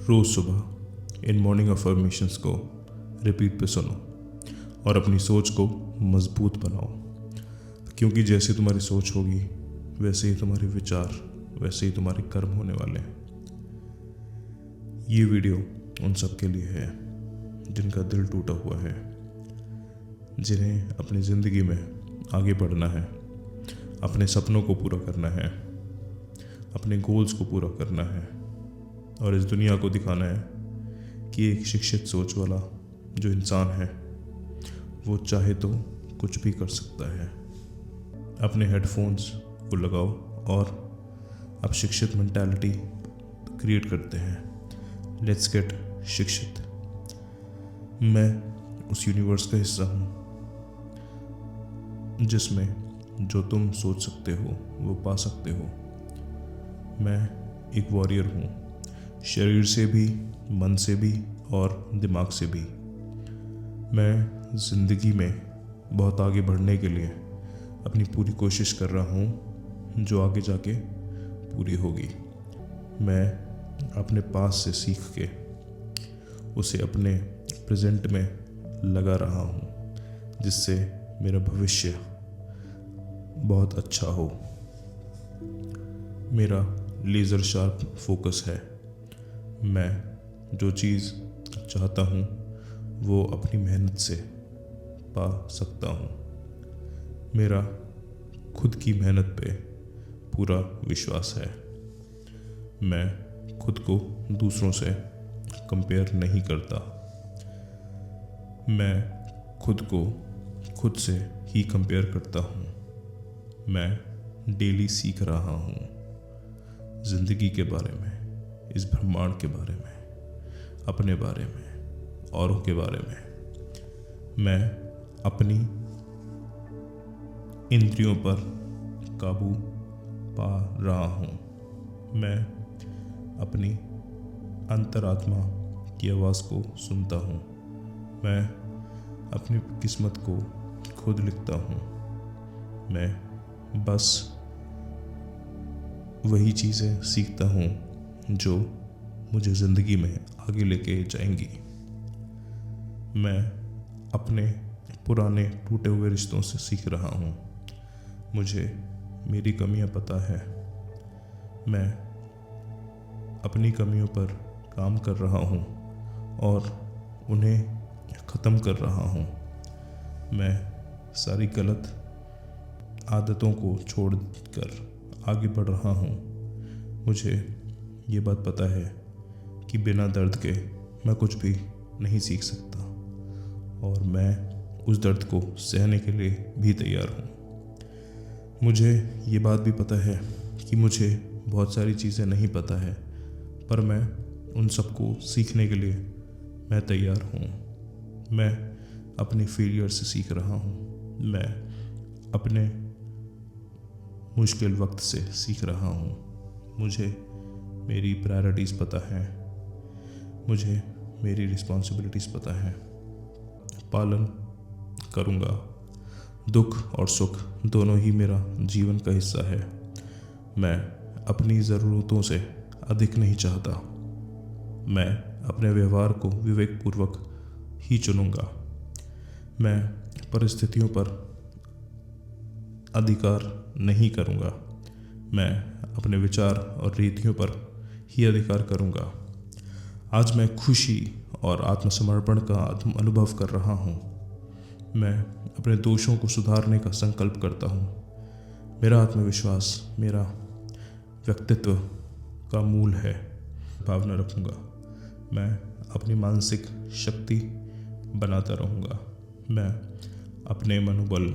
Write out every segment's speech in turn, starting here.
रोज़ सुबह in morning affirmations को repeat पे सुनो और अपनी सोच को मजबूत बनाओ, क्योंकि जैसे तुम्हारी सोच होगी वैसे ही तुम्हारे विचार, वैसे ही तुम्हारे कर्म होने वाले हैं। ये वीडियो उन सब के लिए है जिनका दिल टूटा हुआ है, जिन्हें अपनी ज़िंदगी में आगे बढ़ना है, अपने सपनों को पूरा करना है, अपने गोल्स को पूरा करना है और इस दुनिया को दिखाना है कि एक शिक्षित सोच वाला जो इंसान है वो चाहे तो कुछ भी कर सकता है। अपने हेडफोन्स को लगाओ और अब शिक्षित मेंटालिटी क्रिएट करते हैं। लेट्स गेट शिक्षित। मैं उस यूनिवर्स का हिस्सा हूँ जिसमें जो तुम सोच सकते हो वो पा सकते हो। मैं एक वॉरियर हूँ, शरीर से भी, मन से भी और दिमाग से भी। मैं ज़िंदगी में बहुत आगे बढ़ने के लिए अपनी पूरी कोशिश कर रहा हूँ जो आगे जाके पूरी होगी। मैं अपने पास से सीख के उसे अपने प्रेजेंट में लगा रहा हूँ जिससे मेरा भविष्य बहुत अच्छा हो। मेरा लेज़र शार्प फोकस है। मैं जो चीज़ चाहता हूँ वो अपनी मेहनत से पा सकता हूँ। मेरा खुद की मेहनत पे पूरा विश्वास है। मैं खुद को दूसरों से कंपेयर नहीं करता। मैं खुद को खुद से ही कंपेयर करता हूँ। मैं डेली सीख रहा हूँ ज़िंदगी के बारे में, इस ब्रह्मांड के बारे में, अपने बारे में, औरों के बारे में। मैं अपनी इंद्रियों पर काबू पा रहा हूँ। मैं अपनी अंतरात्मा की आवाज़ को सुनता हूँ। मैं अपनी किस्मत को खुद लिखता हूँ। मैं बस वही चीज़ें सीखता हूँ जो मुझे ज़िंदगी में आगे लेके जाएंगी। मैं अपने पुराने टूटे हुए रिश्तों से सीख रहा हूँ। मुझे मेरी कमियाँ पता है। मैं अपनी कमियों पर काम कर रहा हूँ और उन्हें ख़त्म कर रहा हूँ। मैं सारी गलत आदतों को छोड़कर आगे बढ़ रहा हूँ। मुझे ये बात पता है कि बिना दर्द के मैं कुछ भी नहीं सीख सकता और मैं उस दर्द को सहने के लिए भी तैयार हूँ। मुझे ये बात भी पता है कि मुझे बहुत सारी चीज़ें नहीं पता है, पर मैं उन सबको सीखने के लिए मैं तैयार हूँ। मैं अपने फेलियर से सीख रहा हूँ। मैं अपने मुश्किल वक्त से सीख रहा हूँ। मुझे मेरी प्रायोरिटीज़ पता है। मुझे मेरी रिस्पॉन्सिबिलिटीज़ पता है। पालन करूँगा। दुख और सुख दोनों ही मेरा जीवन का हिस्सा है। मैं अपनी ज़रूरतों से अधिक नहीं चाहता। मैं अपने व्यवहार को विवेकपूर्वक ही चुनूँगा। मैं परिस्थितियों पर अधिकार नहीं करूँगा। मैं अपने विचार और रीतियों पर ही अधिकार करूँगा। आज मैं खुशी और आत्मसमर्पण का अनुभव कर रहा हूँ। मैं अपने दोषों को सुधारने का संकल्प करता हूँ। मेरा आत्मविश्वास मेरा व्यक्तित्व का मूल है। भावना रखूँगा। मैं अपनी मानसिक शक्ति बनाता रहूँगा। मैं अपने मनोबल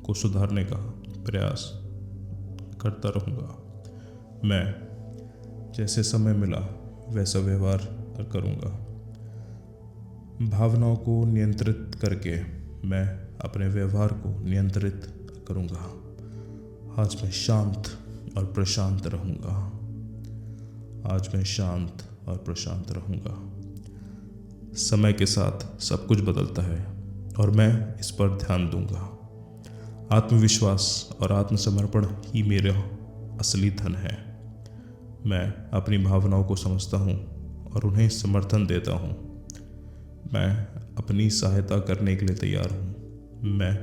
को सुधारने का प्रयास करता रहूँगा। मैं जैसे समय मिला वैसा व्यवहार करूँगा। भावनाओं को नियंत्रित करके मैं अपने व्यवहार को नियंत्रित करूँगा। आज मैं शांत और प्रशांत रहूँगा। आज मैं शांत और प्रशांत रहूँगा। समय के साथ सब कुछ बदलता है और मैं इस पर ध्यान दूँगा। आत्मविश्वास और आत्मसमर्पण ही मेरा असली धन है। मैं अपनी भावनाओं को समझता हूँ और उन्हें समर्थन देता हूँ। मैं अपनी सहायता करने के लिए तैयार हूँ। मैं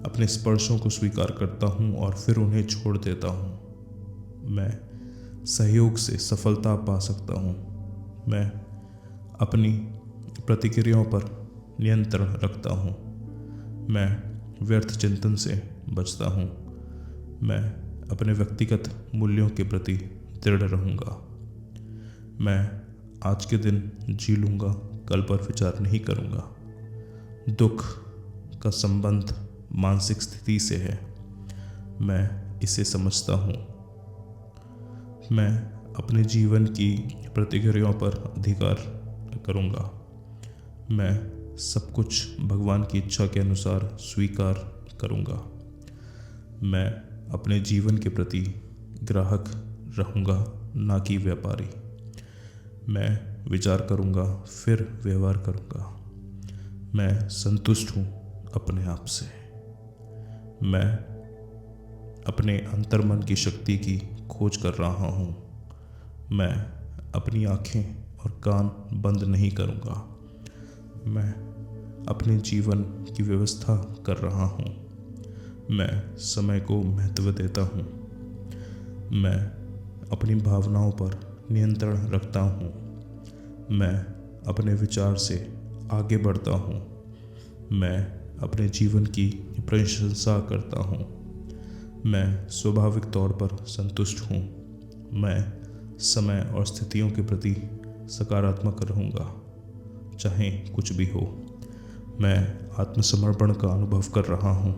अपने स्पर्शों को स्वीकार करता हूँ और फिर उन्हें छोड़ देता हूँ। मैं सहयोग से सफलता पा सकता हूँ। मैं अपनी प्रतिक्रियाओं पर नियंत्रण रखता हूँ। मैं व्यर्थ चिंतन से बचता हूँ। मैं अपने व्यक्तिगत मूल्यों के प्रति दृढ़ रहूँगा। मैं आज के दिन जी लूँगा, कल पर विचार नहीं करूँगा। दुख का संबंध मानसिक स्थिति से है। मैं इसे समझता हूँ। मैं अपने जीवन की प्रतिक्रियाओं पर अधिकार करूँगा। मैं सब कुछ भगवान की इच्छा के अनुसार स्वीकार करूँगा। मैं अपने जीवन के प्रति ग्राहक रहूँगा, ना कि व्यापारी। मैं विचार करूँगा, फिर व्यवहार करूँगा। मैं संतुष्ट हूँ अपने आप से। मैं अपने अंतर्मन की शक्ति की खोज कर रहा हूँ। मैं अपनी आँखें और कान बंद नहीं करूँगा। मैं अपने जीवन की व्यवस्था कर रहा हूँ। मैं समय को महत्व देता हूँ। मैं अपनी भावनाओं पर नियंत्रण रखता हूँ। मैं अपने विचार से आगे बढ़ता हूँ। मैं अपने जीवन की प्रशंसा करता हूँ। मैं स्वाभाविक तौर पर संतुष्ट हूँ। मैं समय और स्थितियों के प्रति सकारात्मक रहूँगा, चाहे कुछ भी हो। मैं आत्मसमर्पण का अनुभव कर रहा हूँ।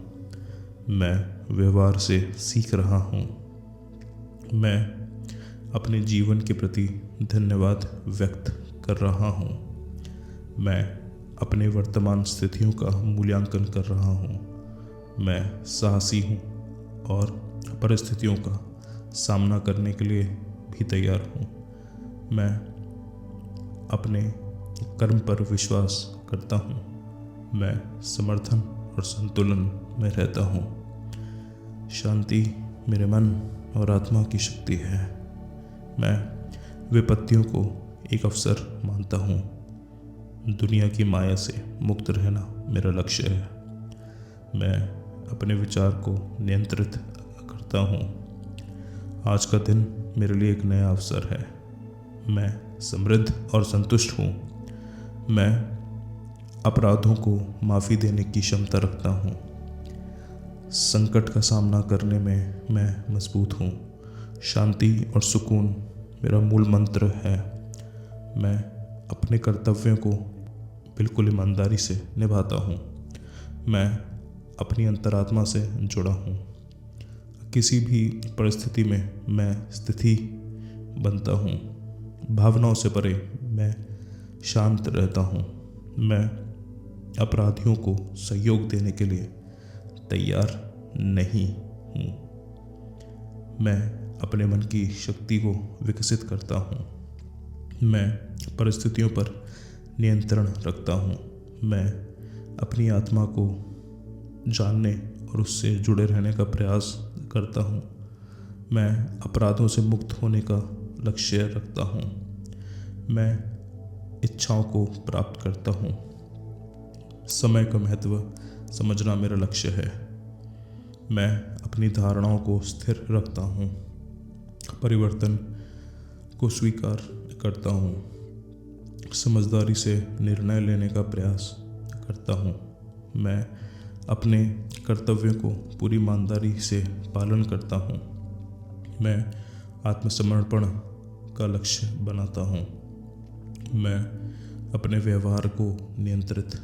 मैं व्यवहार से सीख रहा हूँ। मैं अपने जीवन के प्रति धन्यवाद व्यक्त कर रहा हूँ। मैं अपने वर्तमान स्थितियों का मूल्यांकन कर रहा हूँ। मैं साहसी हूँ और परिस्थितियों का सामना करने के लिए भी तैयार हूँ। मैं अपने कर्म पर विश्वास करता हूँ। मैं समर्थन और संतुलन में रहता हूँ। शांति मेरे मन और आत्मा की शक्ति है। मैं विपत्तियों को एक अवसर मानता हूँ। दुनिया की माया से मुक्त रहना मेरा लक्ष्य है। मैं अपने विचार को नियंत्रित करता हूँ। आज का दिन मेरे लिए एक नया अवसर है। मैं समृद्ध और संतुष्ट हूँ। मैं अपराधों को माफ़ी देने की क्षमता रखता हूँ। संकट का सामना करने में मैं मजबूत हूँ। शांति और सुकून मेरा मूल मंत्र है। मैं अपने कर्तव्यों को बिल्कुल ईमानदारी से निभाता हूँ। मैं अपनी अंतरात्मा से जुड़ा हूँ। किसी भी परिस्थिति में मैं स्थिति बनता हूँ। भावनाओं से परे मैं शांत रहता हूँ। मैं अपराधियों को सहयोग देने के लिए तैयार नहीं हूँ। मैं अपने मन की शक्ति को विकसित करता हूँ। मैं परिस्थितियों पर नियंत्रण रखता हूँ। मैं अपनी आत्मा को जानने और उससे जुड़े रहने का प्रयास करता हूँ। मैं अपराधों से मुक्त होने का लक्ष्य रखता हूँ। मैं इच्छाओं को प्राप्त करता हूँ। समय का महत्व समझना मेरा लक्ष्य है। मैं अपनी धारणाओं को स्थिर रखता हूँ। परिवर्तन को स्वीकार करता हूँ। समझदारी से निर्णय लेने का प्रयास करता हूँ। मैं अपने कर्तव्यों को पूरी ईमानदारी से पालन करता हूँ। मैं आत्मसमर्पण का लक्ष्य बनाता हूँ। मैं अपने व्यवहार को नियंत्रित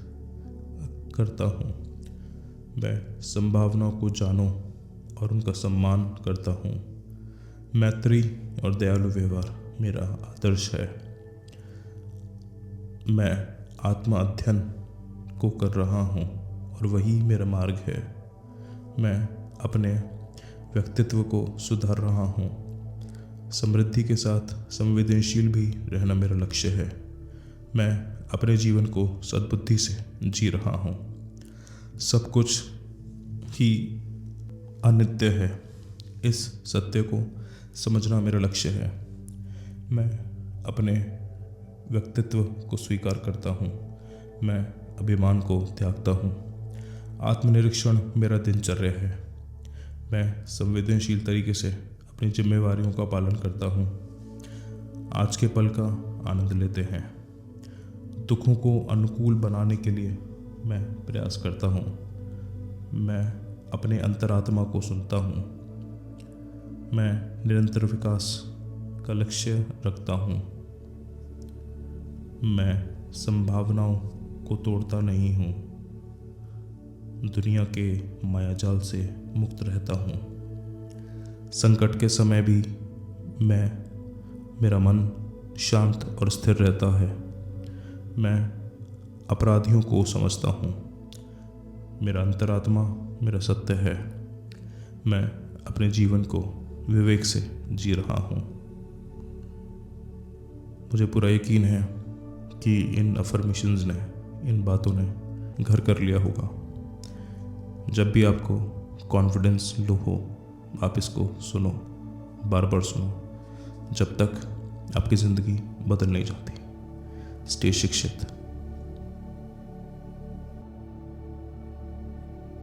करता हूँ। मैं संभावनाओं को जानूं और उनका सम्मान करता हूँ। मैत्री और दयालु व्यवहार मेरा आदर्श है। मैं आत्मा अध्ययन को कर रहा हूँ और वही मेरा मार्ग है। मैं अपने व्यक्तित्व को सुधार रहा हूँ। समृद्धि के साथ संवेदनशील भी रहना मेरा लक्ष्य है। मैं अपने जीवन को सद्बुद्धि से जी रहा हूँ। सब कुछ ही अनित्य है, इस सत्य को समझना मेरा लक्ष्य है। मैं अपने व्यक्तित्व को स्वीकार करता हूँ। मैं अभिमान को त्यागता हूँ। आत्मनिरीक्षण मेरा दिनचर्या है। मैं संवेदनशील तरीके से अपनी जिम्मेवारियों का पालन करता हूँ। आज के पल का आनंद लेते हैं। दुखों को अनुकूल बनाने के लिए मैं प्रयास करता हूँ। मैं अपने अंतरात्मा को सुनता हूँ। मैं निरंतर विकास का लक्ष्य रखता हूँ। मैं संभावनाओं को तोड़ता नहीं हूँ। दुनिया के मायाजाल से मुक्त रहता हूँ। संकट के समय भी मेरा मन शांत और स्थिर रहता है। मैं अपराधियों को समझता हूँ। मेरा अंतरात्मा मेरा सत्य है। मैं अपने जीवन को विवेक से जी रहा हूँ। मुझे पूरा यकीन है कि इन अफर्मेशंस ने, इन बातों ने घर कर लिया होगा। जब भी आपको कॉन्फिडेंस लो हो, आप इसको सुनो, बार बार सुनो, जब तक आपकी ज़िंदगी बदल नहीं जाती। स्टे शिक्षित।